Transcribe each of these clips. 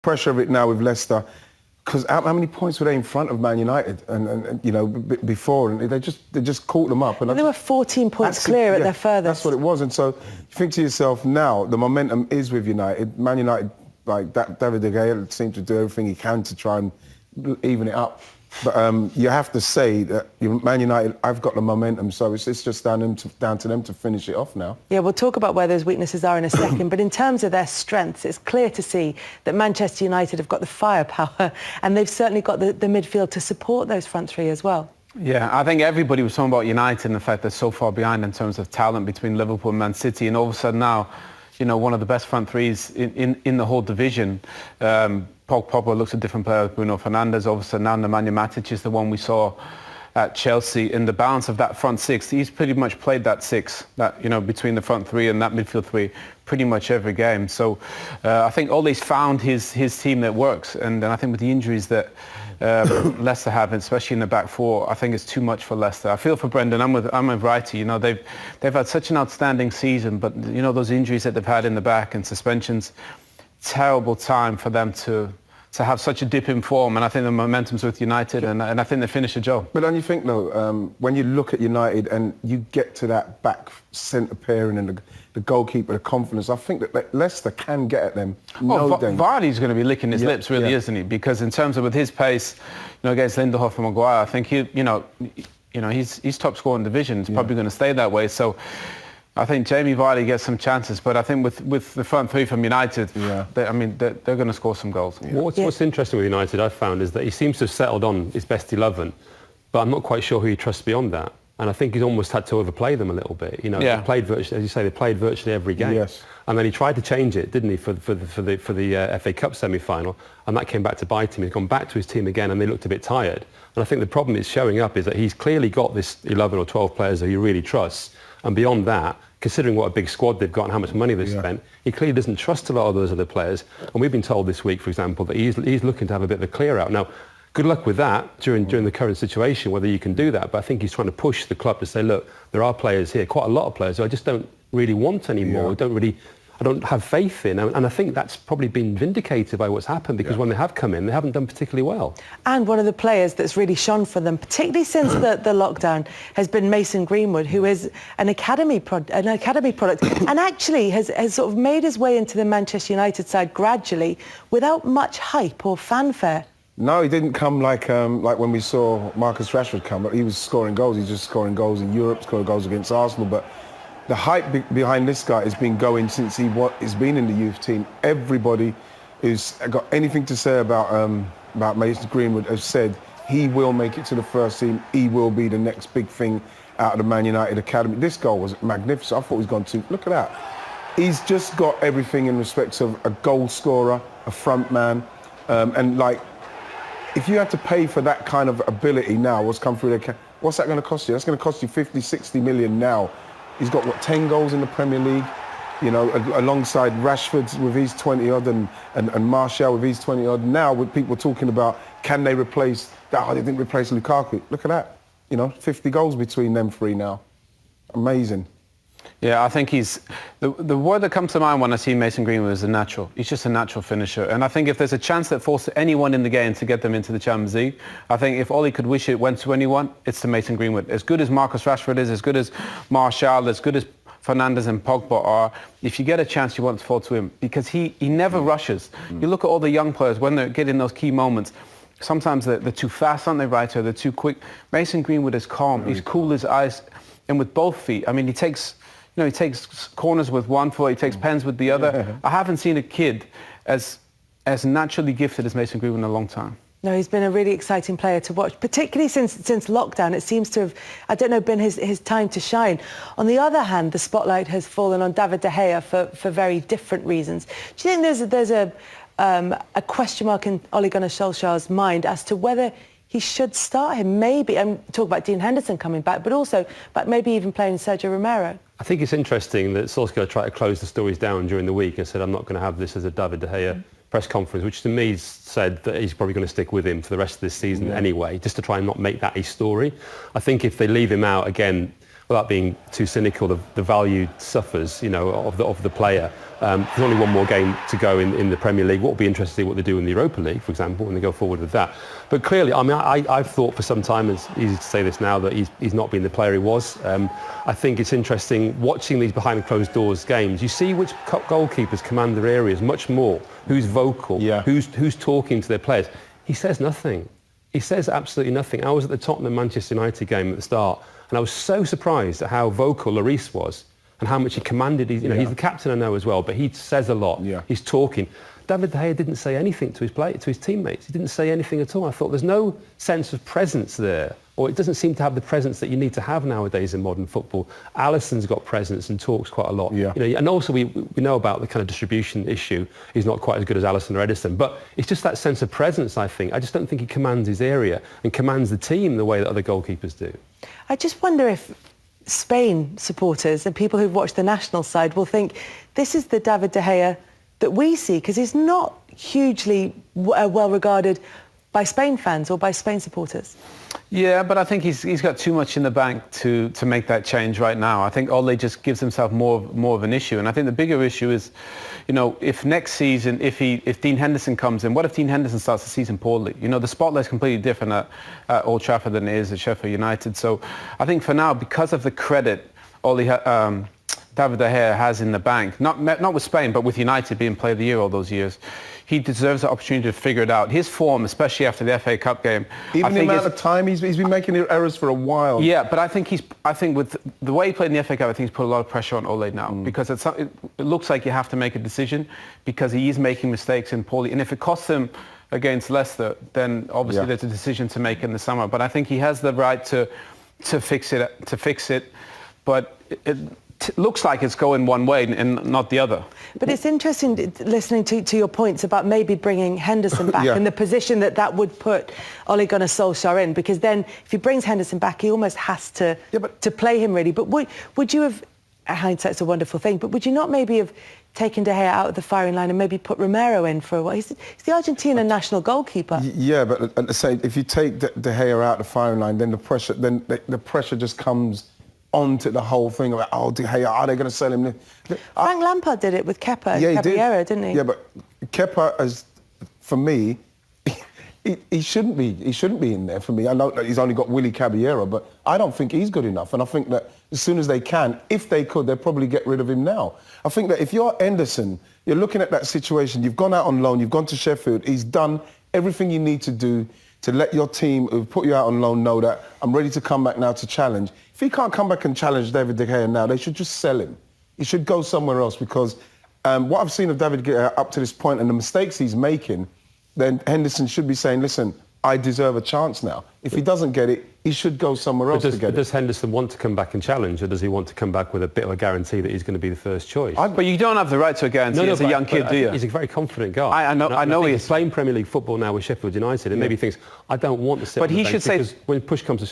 pressure of it now with Leicester, because how many points were they in front of Man United and you know, before, and they just caught them up. And they were 14 points clear at their furthest. That's what it was. And so you think to yourself, now the momentum is with United. Man United, like that, David De Gea seems to do everything he can to try and even it up. But you have to say that Man United, I've got the momentum, so it's just down to them to finish it off now. Yeah, we'll talk about where those weaknesses are in a second, but in terms of their strengths, it's clear to see that Manchester United have got the firepower, and they've certainly got the midfield to support those front three as well. Yeah, I think everybody was talking about United and the fact they're so far behind in terms of talent between Liverpool and Man City, and all of a sudden now, you know, one of the best front threes in the whole division. Pogba looks a different player with Bruno Fernandes. Obviously now Nemanja Matic is the one we saw at Chelsea. In the balance of that front six, he's pretty much played that six, that, you know, between the front three and that midfield three, pretty much every game. So I think Ole's found his team that works, and I think with the injuries that Leicester have, especially in the back four, I think it's too much for Leicester. I feel for Brendan. I'm with Wright. You know, they've had such an outstanding season, but you know, those injuries that they've had in the back and suspensions, terrible time for them to have such a dip in form. And I think the momentum's with United, and I think they finish the job. But don't you think, though, when you look at United and you get to that back centre pairing and the goalkeeper, the confidence, I think that Leicester can get at them. Vardy's going to be licking his lips, really, isn't he? Because in terms of with his pace, you know, against Lindelof and Maguire, I think he's top scorer in the division. It's probably going to stay that way. So I think Jamie Vardy gets some chances, but I think with the front three from United, they're going to score some goals. Yeah. What's interesting with United, I've found, is that he seems to have settled on his best 11, but I'm not quite sure who he trusts beyond that. And I think he's almost had to overplay them a little bit. You know, they played virtually, as you say, they played virtually every game. Yes. And then he tried to change it, didn't he, for the FA Cup semi-final, and that came back to bite him. He's gone back to his team again, and they looked a bit tired. And I think the problem is showing up is that he's clearly got this 11 or 12 players that he really trusts, and beyond that, considering what a big squad they've got and how much money they've spent, he clearly doesn't trust a lot of those other players. And we've been told this week, for example, that he's looking to have a bit of a clear out. Now, good luck with that during the current situation, whether you can do that. But I think he's trying to push the club to say, look, there are players here, quite a lot of players who I just don't really want anymore. I don't have faith in. And I think that's probably been vindicated by what's happened, because when they have come in, they haven't done particularly well. And one of the players that's really shone for them, particularly since the lockdown, has been Mason Greenwood, who is an academy product, and actually has sort of made his way into the Manchester United side gradually without much hype or fanfare. No, he didn't come like when we saw Marcus Rashford come. He was scoring goals. He's just scoring goals in Europe, scoring goals against Arsenal. But the hype behind this guy has been going since he's been in the youth team. Everybody who's got anything to say about Mason Greenwood has said he will make it to the first team. He will be the next big thing out of the Man United academy. This goal was magnificent. I thought he was going to. Look at that. He's just got everything in respect of a goal scorer, a front man, and like, if you had to pay for that kind of ability now, what's come through there, what's that going to cost you? That's going to cost you 50, 60 million now. He's got, 10 goals in the Premier League, you know, alongside Rashford with his 20-odd and Martial with his 20-odd. Now, with people talking about, can they replace that? Oh, they didn't replace Lukaku. Look at that. You know, 50 goals between them three now. Amazing. Yeah, I think he's... The word that comes to mind when I see Mason Greenwood is a natural. He's just a natural finisher. And I think if there's a chance that falls to anyone in the game to get them into the Champions League, I think if Ole could wish it went to anyone, it's to Mason Greenwood. As good as Marcus Rashford is, as good as Martial, as good as Fernandes and Pogba are, if you get a chance, you want to fall to him, because he never rushes. You look at all the young players, when they're getting those key moments, sometimes they're too fast, aren't they, right? Or they're too quick. Mason Greenwood is calm. He's cool as ice. And with both feet, I mean, he takes corners with one foot, he takes pens with the other. I haven't seen a kid as naturally gifted as Mason Greenwood in a long time. No, he's been a really exciting player to watch, particularly since lockdown. It seems to have, I don't know, been his time to shine. On the other hand, the spotlight has fallen on David De Gea for very different reasons. Do you think there's a question mark in Ole Gunnar Solskjaer's mind as to whether he should start him? Maybe, I'm talking about Dean Henderson coming back, but also about maybe even playing Sergio Romero. I think it's interesting that Solskjaer tried to close the stories down during the week and said, I'm not going to have this as a David De Gea press conference, which to me said that he's probably going to stick with him for the rest of this season anyway, just to try and not make that a story. I think if they leave him out again, without being too cynical, the value suffers, of the player. There's only one more game to go in the Premier League. What will be interesting to see what they do in the Europa League, for example, when they go forward with that. But clearly, I mean, I've thought for some time, it's easy to say this now, that he's not been the player he was. I think it's interesting watching these behind closed doors games. You see which goalkeepers command their areas much more, who's vocal, who's talking to their players. He says nothing. He says absolutely nothing. I was at the Tottenham-Manchester United game at the start, and I was so surprised at how vocal Lloris was and how much he commanded. He's the captain, I know, as well, but he says a lot. Yeah. He's talking. David De Gea didn't say anything to his teammates. He didn't say anything at all. I thought there's no sense of presence there, or it doesn't seem to have the presence that you need to have nowadays in modern football. Alisson's got presence and talks quite a lot. Yeah. And also we know about the kind of distribution issue. He's not quite as good as Alisson or Edison, but it's just that sense of presence, I think. I just don't think he commands his area and commands the team the way that other goalkeepers do. I just wonder if Spain supporters and people who've watched the national side will think this is the David De Gea that we see, because he's not hugely well regarded by Spain fans or by Spain supporters. Yeah, but I think he's got too much in the bank to make that change right now. I think Ole just gives himself more of an issue, and I think the bigger issue is, if next season, if Dean Henderson comes in, what if Dean Henderson starts the season poorly? The spotlight's completely different at Old Trafford than it is at Sheffield United. So I think for now, because of the credit David De Gea has in the bank, not with Spain, but with United being Player of the Year all those years, he deserves the opportunity to figure it out. His form, especially after the FA Cup game, even the amount of time he's been making errors for a while. Yeah, but I think with the way he played in the FA Cup, I think he's put a lot of pressure on Ole now, because it looks like you have to make a decision, because he is making mistakes in poorly, and if it costs him against Leicester, then obviously there's a decision to make in the summer. But I think he has the right to fix it, but it looks like it's going one way and not the other. But it's interesting listening to your points about maybe bringing Henderson back and the position that would put Ole Gunnar Solskjaer in, because then if he brings Henderson back, he almost has to play him, really. But would you have, hindsight's a wonderful thing, but would you not maybe have taken De Gea out of the firing line and maybe put Romero in for a while? He's the Argentina national goalkeeper. Yeah, but at the same, if you take De Gea out of the firing line, then the pressure just comes onto the whole thing about, De Gea, are they going to sell him? Frank Lampard did it with Kepa and Caballero, didn't he? Yeah, but Kepa, for me, he shouldn't be in there for me. I know that he's only got Willy Caballero, but I don't think he's good enough. And I think that as soon as they can, if they could, they'll probably get rid of him now. I think that if you're Henderson, you're looking at that situation, you've gone out on loan, you've gone to Sheffield, he's done everything you need to do to let your team who put you out on loan know that I'm ready to come back now to challenge. If he can't come back and challenge David De Gea now, they should just sell him. He should go somewhere else, because what I've seen of David De Gea up to this point and the mistakes he's making, then Henderson should be saying, listen, I deserve a chance now. If he doesn't get it, he should go somewhere else to get it. Does Henderson want to come back and challenge, or does he want to come back with a bit of a guarantee that he's going to be the first choice? But you don't have the right to a guarantee as a young kid, do you? He's a very confident guy. I know he is. He's playing Premier League football now with Sheffield United, and maybe he thinks, I don't want to sit But on the he bench, should say... because when push comes to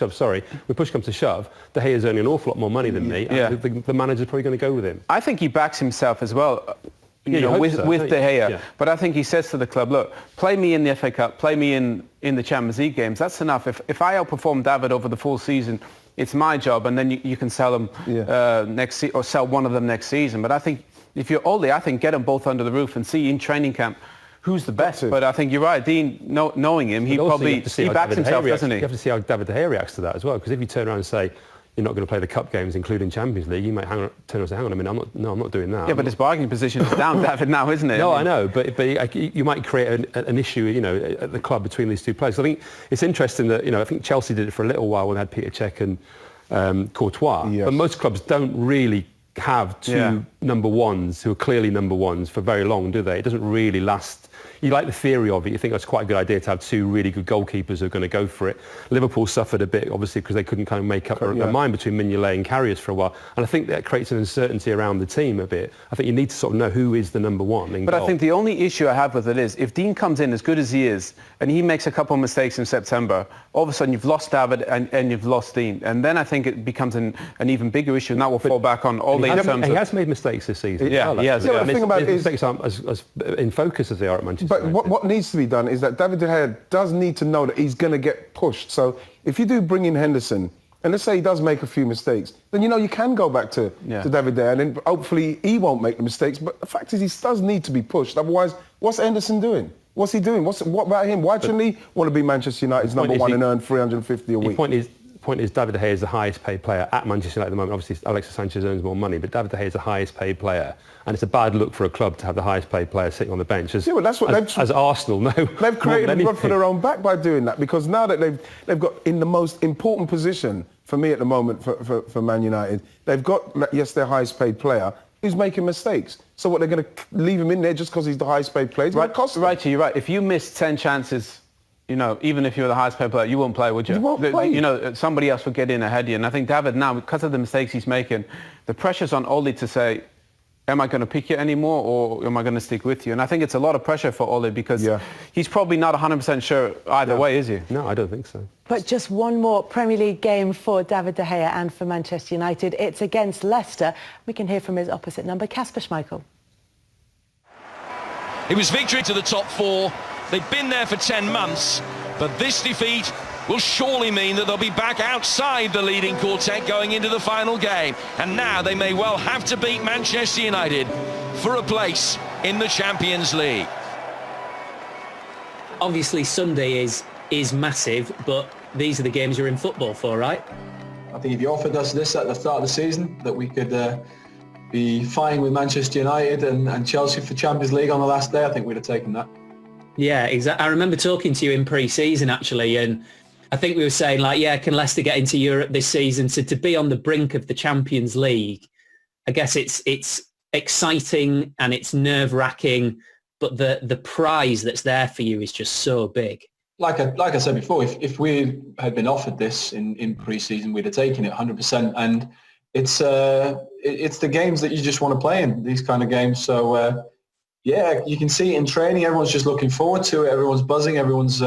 shove, De Gea's earning an awful lot more money than me, and the manager's probably going to go with him. I think he backs himself as well. With De Gea. Yeah. But I think he says to the club, look, play me in the FA Cup, play me in the Champions League games. That's enough. If I outperform David over the full season, it's my job, and then you can sell them next season, or sell one of them next season. But I think if you're Ole, I think get them both under the roof and see in training camp who's the best. But I think you're right, Dean, knowing him, he backs himself, doesn't he? You have to see how David De Gea reacts to that as well, because if you turn around and say, you're not going to play the cup games, including Champions League, you might turn around and say, hang on a minute, I'm not doing that. Yeah, but his bargaining position is down, David, now, isn't it? No, I know, but you might create an issue, at the club between these two players. I think it's interesting that, I think Chelsea did it for a little while when they had Peter Cech and Courtois. Yes. But most clubs don't really have two number ones who are clearly number ones for very long, do they? It doesn't really last. You like the theory of it. You think that's quite a good idea to have two really good goalkeepers who are going to go for it. Liverpool suffered a bit, obviously, because they couldn't kind of make up their mind between Mignolet and Karius for a while. And I think that creates an uncertainty around the team a bit. I think you need to sort of know who is the number one in goal. I think the only issue I have with it is, if Dean comes in as good as he is, and he makes a couple of mistakes in September, all of a sudden you've lost David and you've lost Dean. And then I think it becomes an even bigger issue, and that will fall back on Ole in terms of... He has made mistakes this season. He has. The thing about it is... mistakes aren't as in focus as they are at Manchester But United. what needs to be done is that David De Gea does need to know that he's going to get pushed. So if you do bring in Henderson, and let's say he does make a few mistakes, then you can go back to David De Gea, and then hopefully he won't make the mistakes. But the fact is, he does need to be pushed. Otherwise, what's Henderson doing? What's he doing? What about him? Why shouldn't he want to be Manchester United's number one and earn 350 a week? The point is David De Gea is the highest paid player at Manchester United at the moment. Obviously, Alexis Sanchez earns more money, but David De Gea is the highest paid player. And it's a bad look for a club to have the highest paid player sitting on the bench. As Arsenal know. They've created a rod for their own back by doing that, because now that they've got in the most important position for me at the moment for Man United, they've got, their highest paid player who's making mistakes. So what, they're going to leave him in there just because he's the highest paid player? Right, you're right. If you miss 10 chances, even if you were the highest paid player, you won't play, would you? You won't play. Somebody else would get in ahead of you. And I think David now, because of the mistakes he's making, the pressure's on Ole to say, am I going to pick you anymore, or am I going to stick with you? And I think it's a lot of pressure for Ole, because he's probably not 100% sure either way, is he? No, I don't think so. But just one more Premier League game for David De Gea and for Manchester United. It's against Leicester. We can hear from his opposite number, Kasper Schmeichel. It was victory to the top four. They've been there for 10 months, but this defeat will surely mean that they'll be back outside the leading quartet going into the final game. And now they may well have to beat Manchester United for a place in the Champions League. Obviously, Sunday is massive, but these are the games you're in football for, right? I think if you offered us this at the start of the season, that we could be fighting with Manchester United and Chelsea for Champions League on the last day, I think we'd have taken that. Yeah, exactly. I remember talking to you in pre-season, actually, and I think we were saying, can Leicester get into Europe this season? So to be on the brink of the Champions League, I guess it's exciting and it's nerve-wracking, but the prize that's there for you is just so big. Like I said before, if we had been offered this in pre-season, we'd have taken it 100%. And it's the games that you just want to play in, these kind of games. So, you can see it in training. Everyone's just looking forward to it. Everyone's buzzing. Everyone's